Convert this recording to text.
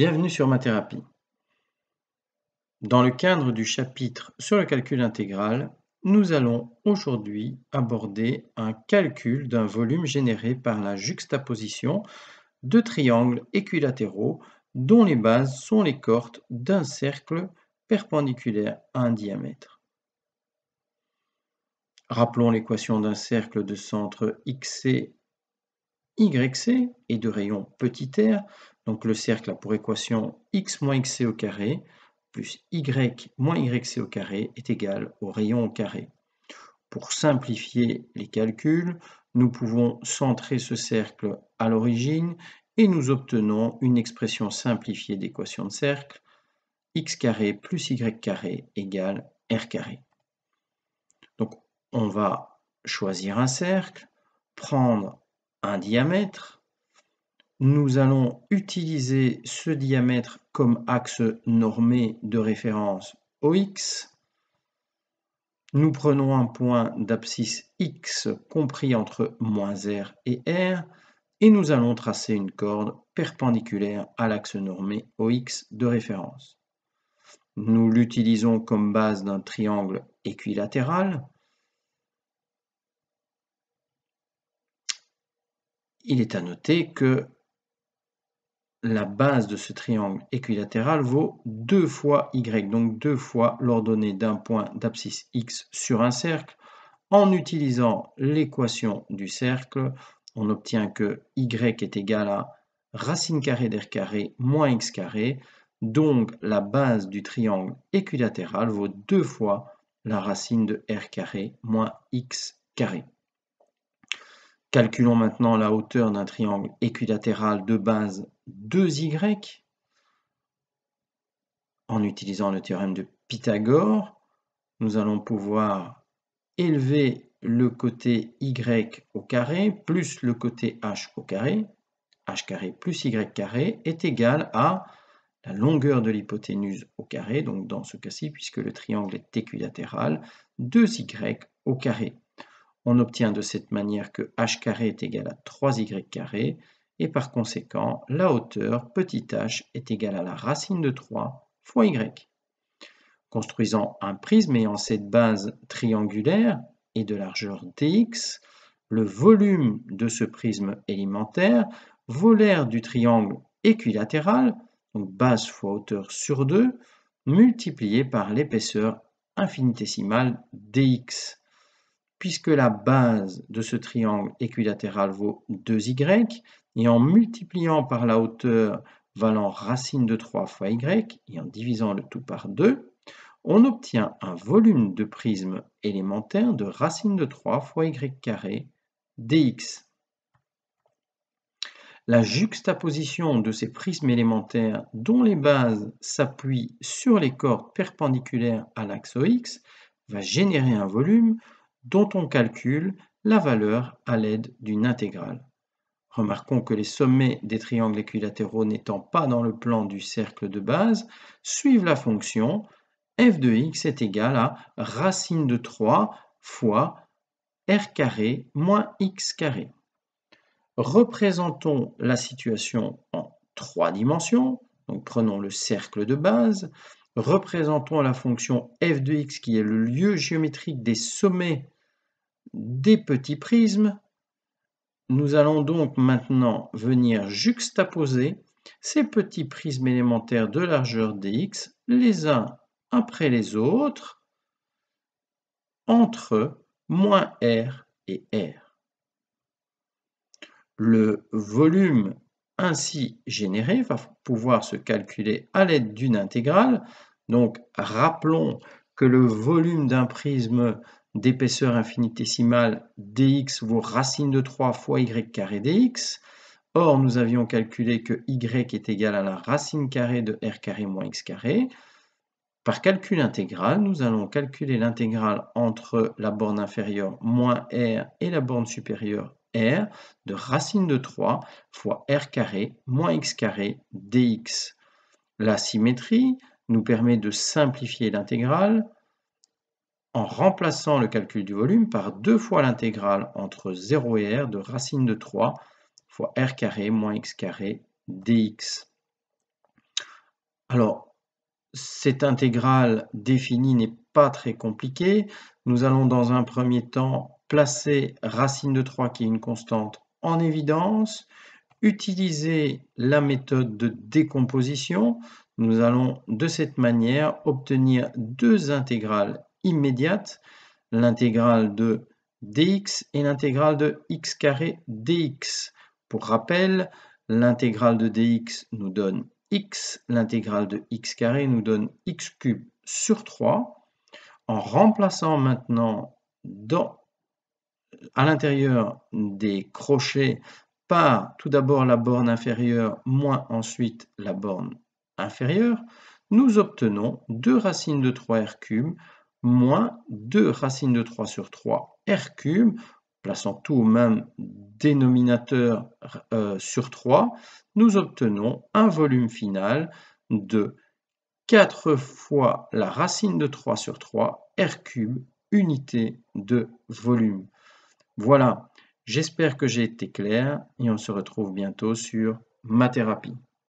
Bienvenue sur Mathérapie. Dans le cadre du chapitre sur le calcul intégral, nous allons aujourd'hui aborder un calcul d'un volume généré par la juxtaposition de triangles équilatéraux dont les bases sont les cohortes d'un cercle perpendiculaire à un diamètre. Rappelons l'équation d'un cercle de centre XC, YC et de rayon petit r. Donc le cercle a pour équation x moins xc au carré plus y moins yc au carré est égal au rayon au carré. Pour simplifier les calculs, nous pouvons centrer ce cercle à l'origine et nous obtenons une expression simplifiée d'équation de cercle x carré plus y carré égale r carré. Donc on va choisir un cercle, prendre un diamètre. Nous allons utiliser ce diamètre comme axe normé de référence OX. Nous prenons un point d'abscisse X compris entre moins R et R et nous allons tracer une corde perpendiculaire à l'axe normé OX de référence. Nous l'utilisons comme base d'un triangle équilatéral. Il est à noter que la base de ce triangle équilatéral vaut 2 fois y, donc 2 fois l'ordonnée d'un point d'abscisse x sur un cercle. En utilisant l'équation du cercle, on obtient que y est égal à racine carrée d'r carré moins x carré. Donc la base du triangle équilatéral vaut 2 fois la racine de r carré moins x carré. Calculons maintenant la hauteur d'un triangle équilatéral de base 2y en utilisant le théorème de Pythagore. Nous allons pouvoir élever le côté y au carré plus le côté h au carré. H carré plus y carré est égal à la longueur de l'hypoténuse au carré, donc dans ce cas-ci, puisque le triangle est équilatéral, 2y au carré. On obtient de cette manière que h carré est égal à 3y carré et par conséquent, la hauteur petit h est égale à la racine de 3 fois y. Construisant un prisme ayant cette base triangulaire et de largeur dx, le volume de ce prisme élémentaire vaut l'aire du triangle équilatéral, donc base fois hauteur sur 2, multiplié par l'épaisseur infinitésimale dx. Puisque la base de ce triangle équilatéral vaut 2y, et en multipliant par la hauteur valant racine de 3 fois y, et en divisant le tout par 2, on obtient un volume de prisme élémentaire de racine de 3 fois y carré dx. La juxtaposition de ces prismes élémentaires dont les bases s'appuient sur les cohortes perpendiculaires à l'axe OX va générer un volume dont on calcule la valeur à l'aide d'une intégrale. Remarquons que les sommets des triangles équilatéraux n'étant pas dans le plan du cercle de base, suivent la fonction f de x est égal à racine de 3 fois r carré moins x carré. Représentons la situation en 3 dimensions. Donc prenons le cercle de base. Représentons la fonction f de x qui est le lieu géométrique des sommets des petits prismes. Nous allons donc maintenant venir juxtaposer ces petits prismes élémentaires de largeur dx les uns après les autres entre moins r et r. Le volume ainsi généré va pouvoir se calculer à l'aide d'une intégrale. Donc rappelons que le volume d'un prisme d'épaisseur infinitésimale dx vaut racine de 3 fois y carré dx. Or, nous avions calculé que y est égal à la racine carrée de r carré moins x carré. Par calcul intégral, nous allons calculer l'intégrale entre la borne inférieure moins r et la borne supérieure r de racine de 3 fois r carré moins x carré dx. La symétrie nous permet de simplifier l'intégrale en remplaçant le calcul du volume par 2 fois l'intégrale entre 0 et r de racine de 3 fois r carré moins x carré dx. Alors, cette intégrale définie n'est pas très compliquée. Nous allons dans un premier temps placer racine de 3, qui est une constante, en évidence, utiliser la méthode de décomposition. Nous allons de cette manière obtenir deux intégrales immédiates, l'intégrale de dx et l'intégrale de x carré dx. Pour rappel, l'intégrale de dx nous donne x, l'intégrale de x carré nous donne x cube sur 3. En remplaçant maintenant à l'intérieur des crochets par tout d'abord la borne inférieure moins ensuite la borne inférieure, nous obtenons 2 racines de 3r³ moins 2 racines de 3 sur 3r³, plaçant tout au même dénominateur sur 3, nous obtenons un volume final de 4 fois la racine de 3 sur 3r³, unité de volume. Voilà, j'espère que j'ai été clair et on se retrouve bientôt sur Mathérapie.